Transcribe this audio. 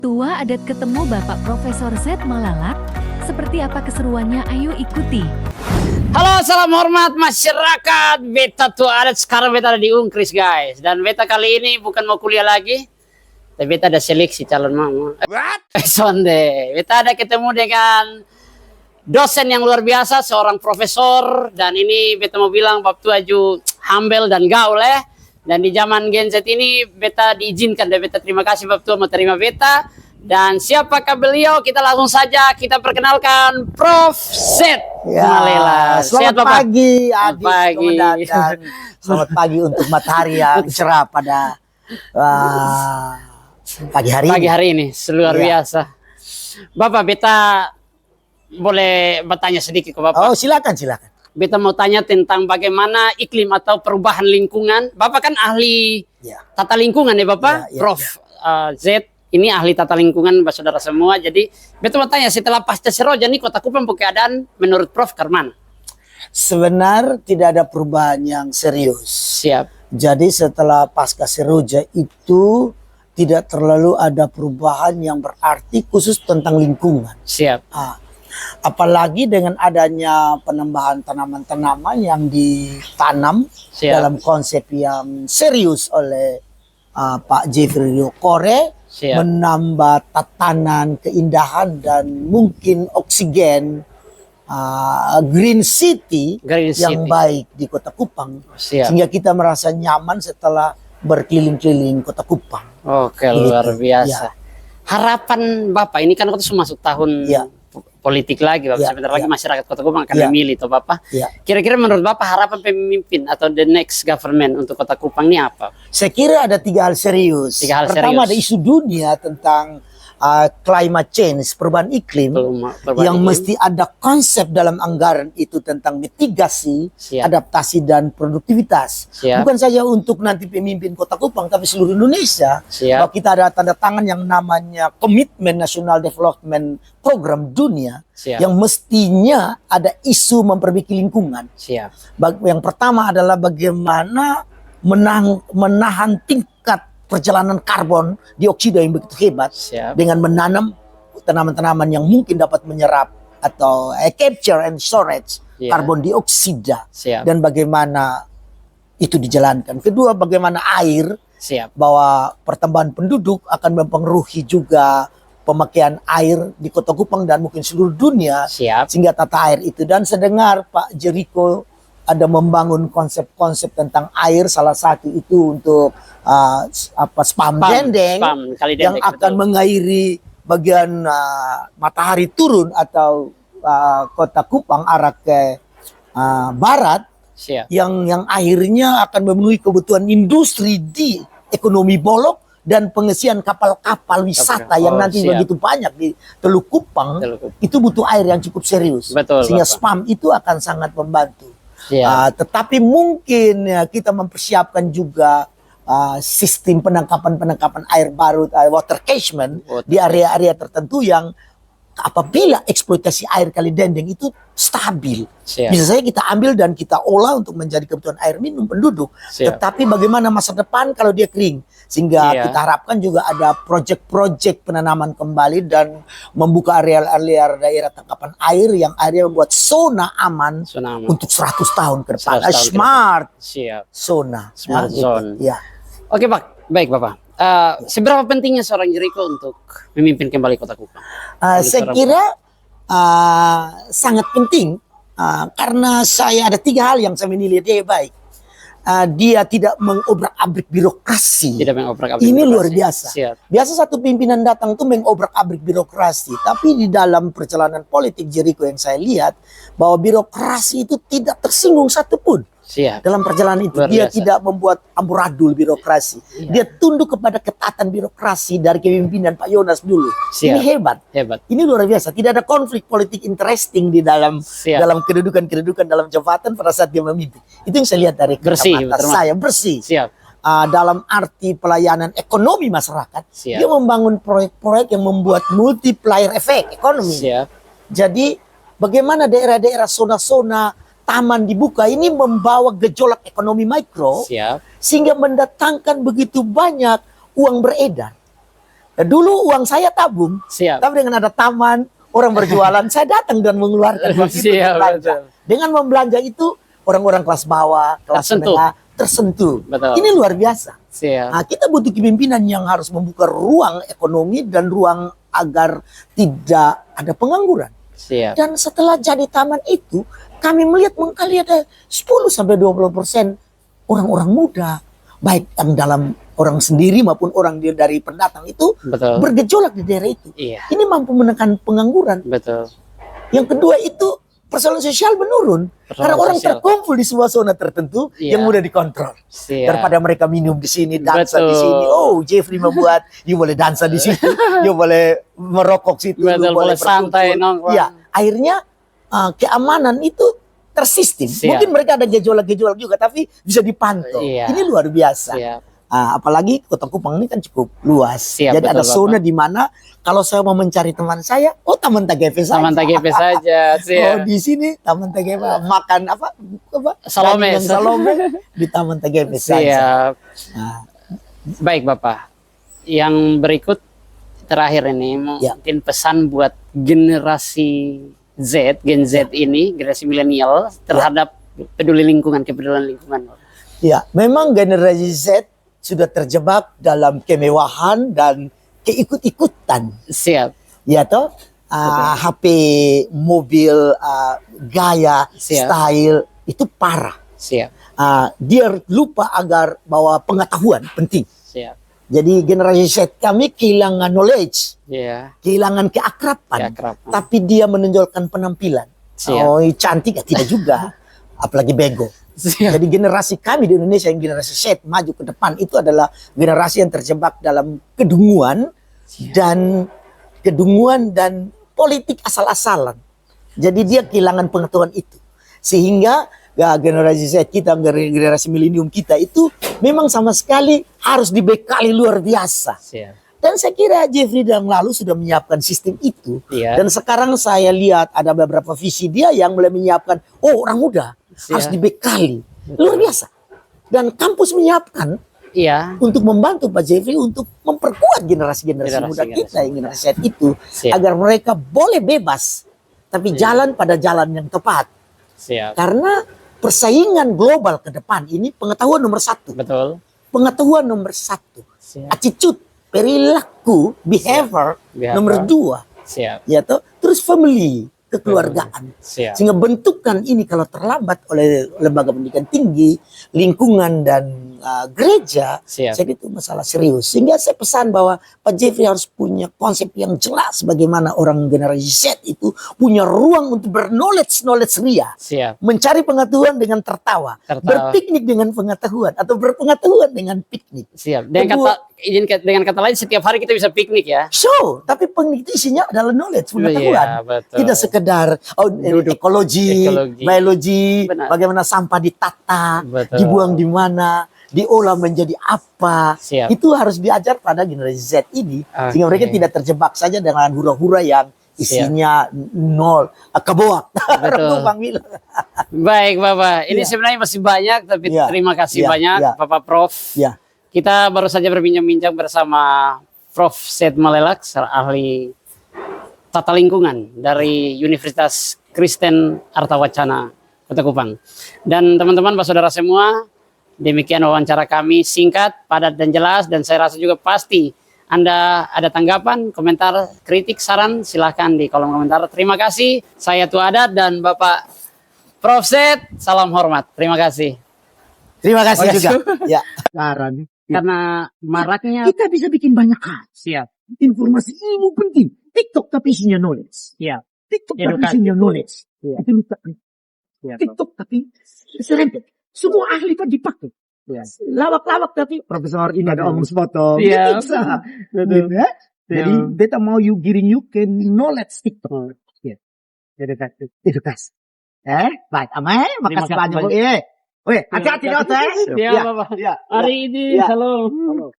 Tua adat ketemu Bapak Profesor Z Malalak. Seperti apa keseruannya? Ayo ikuti. Halo, salam hormat masyarakat. Beta tua adat sekarang beta ada di Unkris, guys. Dan beta kali ini bukan mau kuliah lagi, tapi beta ada seleksi calon mama. Sonde. Beta ada ketemu dengan dosen yang luar biasa, seorang profesor. Dan ini beta mau bilang Bapak tua ju humble dan gaul ya. Dan di zaman Gen Z ini beta diizinkan dan beta terima kasih Bapak tua mau terima beta. Dan siapakah beliau? Kita langsung saja kita perkenalkan Prof. Z Malela. Selamat pagi, Adi. Pagi. Selamat pagi untuk matahari yang cerah pada pagi hari ini. Luar biasa. Bapak, beta boleh bertanya sedikit ke Bapak? Oh, silakan. Beta mau tanya tentang bagaimana iklim atau perubahan lingkungan. Bapak kan ahli tata lingkungan ya Bapak, Prof. Z. Ini ahli tata lingkungan saudara semua. Jadi beta mau tanya setelah pasca Seroja nih Kota Kupang keadaan menurut Prof Karman? Sebenarnya tidak ada perubahan yang serius. Siap. Jadi setelah pasca Seroja itu tidak terlalu ada perubahan yang berarti khusus tentang lingkungan. Siap. Apalagi dengan adanya penambahan tanaman-tanaman yang ditanam dalam konsep yang serius oleh Pak Jeffrey Kore, menambah tatanan, keindahan dan mungkin oksigen, green city yang baik di Kota Kupang, sehingga kita merasa nyaman setelah berkeliling-keliling Kota Kupang. Oke, luar biasa. Harapan Bapak ini kan kita masuk tahun politik lagi, Bapak. Sebentar lagi masyarakat Kota Kupang akan memilih, toh Bapak. Kira-kira menurut Bapak harapan pemimpin atau the next government untuk Kota Kupang ini apa? Saya kira ada tiga hal serius. Pertama ada isu dunia tentang climate change, perubahan iklim, mesti ada konsep dalam anggaran itu tentang mitigasi, adaptasi dan produktivitas. Bukan saja untuk nanti pemimpin Kota Kupang, tapi seluruh Indonesia. Bahwa kita ada tanda tangan yang namanya Komitmen National Development Program Dunia, yang mestinya ada isu memperbaiki lingkungan. Yang pertama adalah bagaimana menahan tingkat perjalanan karbon dioksida yang begitu hebat dengan menanam tanaman-tanaman yang mungkin dapat menyerap atau capture and storage karbon dioksida, dan bagaimana itu dijalankan. Kedua, bagaimana air, bahwa pertambahan penduduk akan mempengaruhi juga pemakaian air di Kota Kupang dan mungkin seluruh dunia, sehingga tata air itu. Dan sedengar Pak Jericho ada membangun konsep-konsep tentang air, salah satu itu untuk spam dendeng yang akan mengairi bagian matahari turun atau Kota Kupang arah ke barat, yang akhirnya akan memenuhi kebutuhan industri di ekonomi bolok dan pengisian kapal-kapal wisata yang nanti begitu banyak di Teluk Kupang. Itu butuh air yang cukup serius, sehingga spam itu akan sangat membantu. Tetapi mungkin kita mempersiapkan juga sistem penangkapan air baru, water catchment di area-area tertentu yang apabila eksploitasi air kali dendeng itu stabil, bisa saja kita ambil dan kita olah untuk menjadi kebutuhan air minum penduduk. Tetapi bagaimana masa depan kalau dia kering, sehingga kita harapkan juga ada proyek-proyek penanaman kembali dan membuka area-area daerah tangkapan air yang akhirnya membuat zona aman untuk 100 tahun ke depan. Smart zona. Zone. Oke Pak, baik Bapak. Seberapa pentingnya seorang Jericho untuk memimpin kembali Kota Kupang? Saya kira sangat penting, karena saya ada tiga hal yang saya menilai dia baik. Dia tidak mengobrak-abrik birokrasi. Ini luar biasa. Biasa satu pimpinan datang tuh mengobrak-abrik birokrasi, tapi di dalam perjalanan politik Jericho yang saya lihat bahwa birokrasi itu tidak tersinggung satupun. Dalam perjalanan itu dia tidak membuat amburadul birokrasi. Dia tunduk kepada ketatan birokrasi dari kepemimpinan Pak Yonas dulu. Ini hebat. Ini luar biasa. Tidak ada konflik politik interesting di dalam kedudukan dalam jabatan pada saat dia memimpin. Itu yang saya lihat dari kacamata saya, bersih. Dalam arti pelayanan ekonomi masyarakat, dia membangun proyek-proyek yang membuat multiplier effect ekonomi. Jadi bagaimana daerah-daerah zona-zona taman dibuka, ini membawa gejolak ekonomi mikro, sehingga mendatangkan begitu banyak uang beredar. Dulu uang saya tabung, Siap. tapi dengan ada taman, orang berjualan, saya datang dan mengeluarkan uang itu Siap, untuk belanja. betul. Dengan membelanja itu, orang-orang kelas bawah, kelas Tersentuh. menengah, tersentuh. Betul. Ini luar biasa. Siap. Nah, kita butuh kepemimpinan yang harus membuka ruang ekonomi dan ruang agar tidak ada pengangguran. Siap. Dan setelah jadi taman itu, kami melihat mengkali ada 10-20% orang-orang muda, baik yang dalam orang sendiri maupun orang dari pendatang itu Betul. bergejolak di daerah itu. Iya. Ini mampu menekan pengangguran. Betul. Yang kedua itu persoalan sosial menurun. Persoalan Karena orang sosial. terkumpul di sebuah zona tertentu Iya. yang mudah dikontrol. Siap. Daripada mereka minum di sini, dansa Betul. di sini. Oh, Jeffrey membuat, you boleh dansa di situ, you boleh merokok situ, Betul, you boleh boleh santai, berkumpul. nongkrong. Iya, akhirnya keamanan itu tersistem. Siap. Mungkin mereka ada gejolak-gejolak juga, tapi bisa dipantau. Iya. Ini luar biasa. Siap. Apalagi Kota Kupang ini kan cukup luas. Siap, Jadi betul, ada zona Bapak. di mana kalau saya mau mencari teman saya, oh Taman TGP saja. Taman TGP saja. Oh Siap. di sini Taman TGP makan apa? Salome. Daging yang salome di Taman TGP saja. Siap. Nah, Baik Bapak. Yang berikut terakhir ini Ya. mungkin pesan buat generasi Z, Gen Z ini, generasi milenial terhadap peduli lingkungan, kepedulian lingkungan. ya, memang generasi Z sudah terjebak dalam kemewahan dan keikut-ikutan. Siap. Ya toh, HP, mobil, gaya, Siap. style itu parah. Siap. Dia lupa agar bahwa pengetahuan penting. Siap. Jadi generasi Z kami kehilangan knowledge, Ya. kehilangan keakraban, Keakraban. tapi dia menonjolkan penampilan. Siap. Oh, cantik ya tidak juga, apalagi bego. Siap. Jadi generasi kami di Indonesia yang generasi Z maju ke depan itu adalah generasi yang terjebak dalam kedunguan dan politik asal-asalan. Jadi dia kehilangan pengetahuan itu. Sehingga generasi Z kita, generasi milenium kita itu memang sama sekali harus dibekali luar biasa. Siap. Dan saya kira Jeffrey yang lalu sudah menyiapkan sistem itu. Iya. Dan sekarang saya lihat ada beberapa visi dia yang mulai menyiapkan, oh orang muda Siap. harus dibekali. Luar biasa. Dan kampus menyiapkan Iya. untuk membantu Pak Jeffrey untuk memperkuat generasi-generasi muda kita yang generasi Z itu. Siap. Agar mereka boleh bebas. Tapi jalan pada jalan yang tepat. Siap. Karena persaingan global ke depan ini pengetahuan nomor satu. Betul. Pengetahuan nomor satu. Siap. Attitude, perilaku, behavior, Behavior. nomor dua. Siap. Ya toh, terus family, kekeluargaan. Siap. Sehingga bentukan ini kalau terlambat oleh lembaga pendidikan tinggi, lingkungan dan gereja, Siap. saya kira itu masalah serius. Sehingga saya pesan bahwa Pak Jeffrey harus punya konsep yang jelas bagaimana orang generasi Z itu punya ruang untuk berknowledge ria. Siap. Mencari pengetahuan dengan tertawa. Tertawa. Berpiknik dengan pengetahuan atau berpengetahuan dengan piknik. Siap. Dengan Kedua- dengan kata lain setiap hari kita bisa piknik ya. So, tapi piknik itu isinya adalah knowledge, pengetahuan. Iya, betul. Tidak sekedar Duduk. ekologi, Ekologi. biologi, Benar. bagaimana sampah ditata, Betul. dibuang di mana, diolah menjadi apa. Siap. Itu harus diajar pada generasi Z ini. Oke. Sehingga mereka tidak terjebak saja dengan hura-hura yang isinya nol, keboak. Betul. Orang Bang bilang. Baik Bapak, ini Iya. sebenarnya masih banyak tapi Iya. terima kasih Iya. banyak Iya. Bapak Prof. Ya, Kita baru saja berbincang-bincang bersama Prof. Seth Malelak, ahli tata lingkungan dari Universitas Kristen Artawacana Kota Kupang. Dan teman-teman, Bapak Saudara semua, demikian wawancara kami, singkat, padat dan jelas, dan saya rasa juga pasti Anda ada tanggapan, komentar, kritik, saran, silahkan di kolom komentar. Terima kasih, saya Tua Adat dan Bapak Prof. Seth, salam hormat. Terima kasih. terima kasih Terima juga. kasih. Ya. Karena maraknya Kita bisa bikin banyak hal. siap, Informasi ilmu penting. TikTok tapi isinya knowledge. siap, TikTok tapi Edukasi. isinya knowledge. Iya. Itu lupa. siap. TikTok tapi serempet. Semua ahli kan dipakai. Iya. Lawak-lawak tapi profesor ini ada omong sepotong. Iya. Bisa. Betul. Gitu, ya? Jadi Iya. beta mau giving you can knowledge TikTok. Ya. Edukasi. Baik, amai. Makasih Terima kasih banyak. Weh, hati-hati Terima dokter. Siap, Ya. Bapak. Ya. Hari ini, Ya. halo.